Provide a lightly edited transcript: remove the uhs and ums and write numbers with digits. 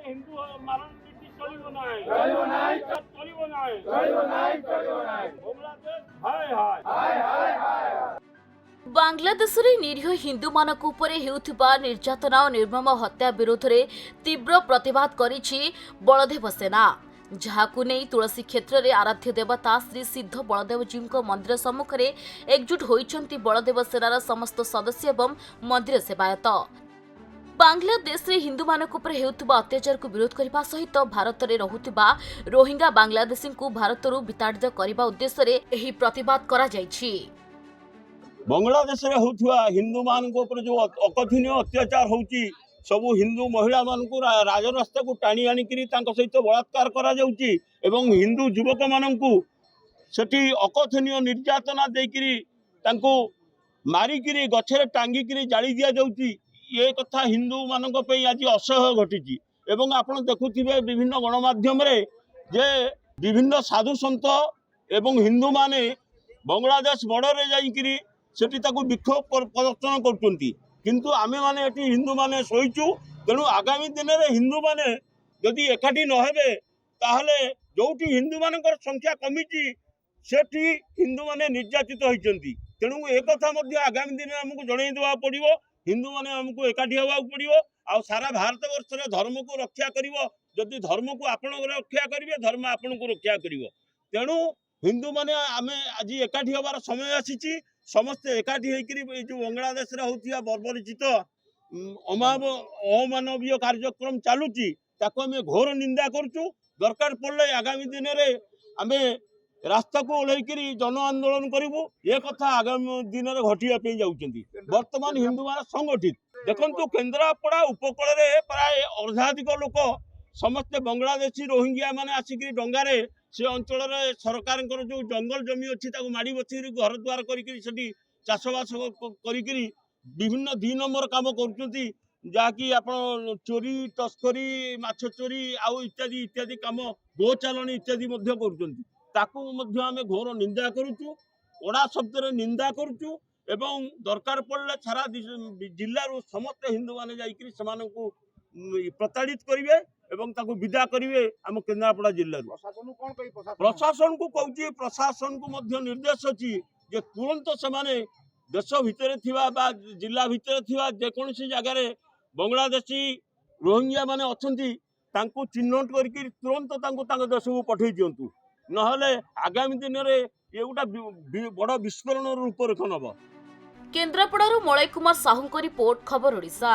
हिंदू मारण नीति चलिबो नाही चलिबो नाही बांग्लादेश हाय हाय हाय हाय हाय। बांग्लादेश रे निरीह हिंदू मानक उपरे हेउथिबा निर्यातना और निर्मम हत्या विरोध रे तीव्र प्रतिवाद करिछि बलदेव सेना। जहाकु नै तुलसी क्षेत्र रे आराध्य देवता श्री सिद्ध बलदेव जी मंदिर सम्मुख रे एकजुट होइछंती बलदेव सेनार समस्त सदस्य एवं मंदिर सेवायत। बांग्लादेश रे हिंदू मानक उपरे हेउथिबा अत्याचार को विरोध करबा सहित भारत रे रहुथिबा रोहिंग्या बांग्लादेशी को भारतरु विताड़ित करबा उद्देश्य रे एही प्रतिवाद करा जायछि। बांग्लादेश रे होउथुआ हिंदू मान को ऊपर जो अकथनीय अत्याचार होउची सबु हिंदू महिला मान को राजरास्ता को टाणी आनी करी तांको सहित बलात्कार करा जाउची एवं हिंदू युवक मान को सेठी अकथनीय निर्यातना देकरी तांको मारी करी गछरे टांगी करी जाली दिया जाउची। ये कथा हिंदू मान को पे आज असह्य घटिची एवं आपण देखुथिबे विभिन्न गणमाध्यम रे जे विभिन्न साधु संत एवं हिंदू माने बांग्लादेश बॉर्डर रे जाई करी सेठी ताकू विक्षोभ प्रदर्शन करछंती किंतु आमे माने एठी हिंदू माने सोइचु। तेणु आगामी दिन में हिंदू माने जदि एकाठी न हेबे ताहले जोठी हिंदू मानकर संख्या कमिची सेठी हिंदू माने निर्यातित होइचंती। तेणु ए कथा मध्ये आगामी दिन में हमकु जणै देबा पड़िबो। हिंदू माने हमकु एकाठी हेबा पड़िबो आ सारा भारत वर्ष रे धर्म को रक्षा करिवो। जदि धर्म को आपण रक्षा करिवे धर्म आपण को रक्षा करिवो। तेणु हिंदू माने आमे आज एकाठी होबार समय आसीची। समस्ते एकाठी होकर जो बांग्लादेश होता बर्बरचित अमानवीय कार्यक्रम चलुची ताको आम घोर निंदा करुचु। दरकार पड़े आगामी दिन में आम रास्ता को ओह्लैकर जन आंदोलन करूँ। ये कथा आगामी दिन में घटिया जाऊँगी। बर्तमान हिंदू मान संगठित देखु केन्द्रापड़ा उपकूल प्राय अर्धाधिक लोक समस्ते बांग्लादेशी रोहिंग्या माने आसिक डंगारे से अंचल सरकार जो जंगल जमी अच्छी माड़ी बची घर द्वार करी चाषबास करी विभिन्न 2 नंबर काम कर जहाँकि आप चोरी तस्करी माछ चोरी आउ इत्यादि इत्यादि काम गो चालान इत्यादि आम घोर निंदा करुचु। ओडा शब्द निंदा करुचु एवं दरकार पड़े सारा जिल्लार समस्त हिंदू माने जाइकरी समानकु प्रताड़ित करिवे एवं ताकु विदा करिवे। आम केन्द्रापड़ा जिल्ला प्रशासन को कहूँ प्रशासन को मध्य निर्देश अच्छी जे तुरंत से देश भितर थिबा बा जिला भितर थिबा जेकोसी जगार बांग्लादेशी रोहिंग्या माने अछंती तांको चिन्हट करके तुरंत देश को पठे दिंतु नहले आगामी दिन में ये गोटा बड़ विस्फोरण रूपरेख नब। केन्द्रापड़ारू मलय कुमार साहू रिपोर्ट खबर ओडिशा।